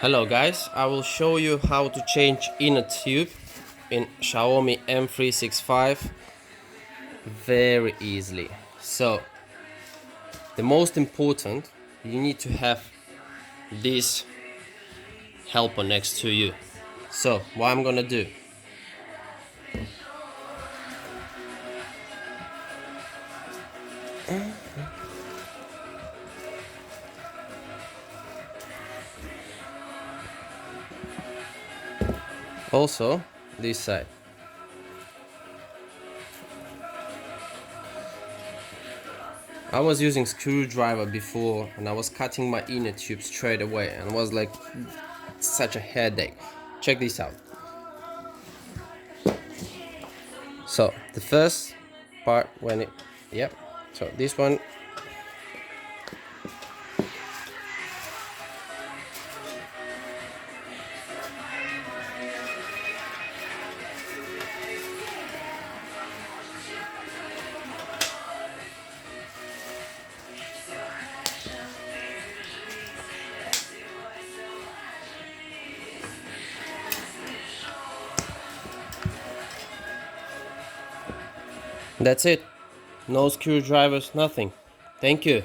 Hello guys, I will show you how to change inner tube in Xiaomi M365 very easily. So the most important, you need to have this helper next to you. So what I'm gonna do, also this side. I was using screwdriver before and I was cutting my inner tube straight away and it was like such a headache. Check this out. So the first part when it, yep, so this one, that's it. No screwdrivers, nothing. Thank you.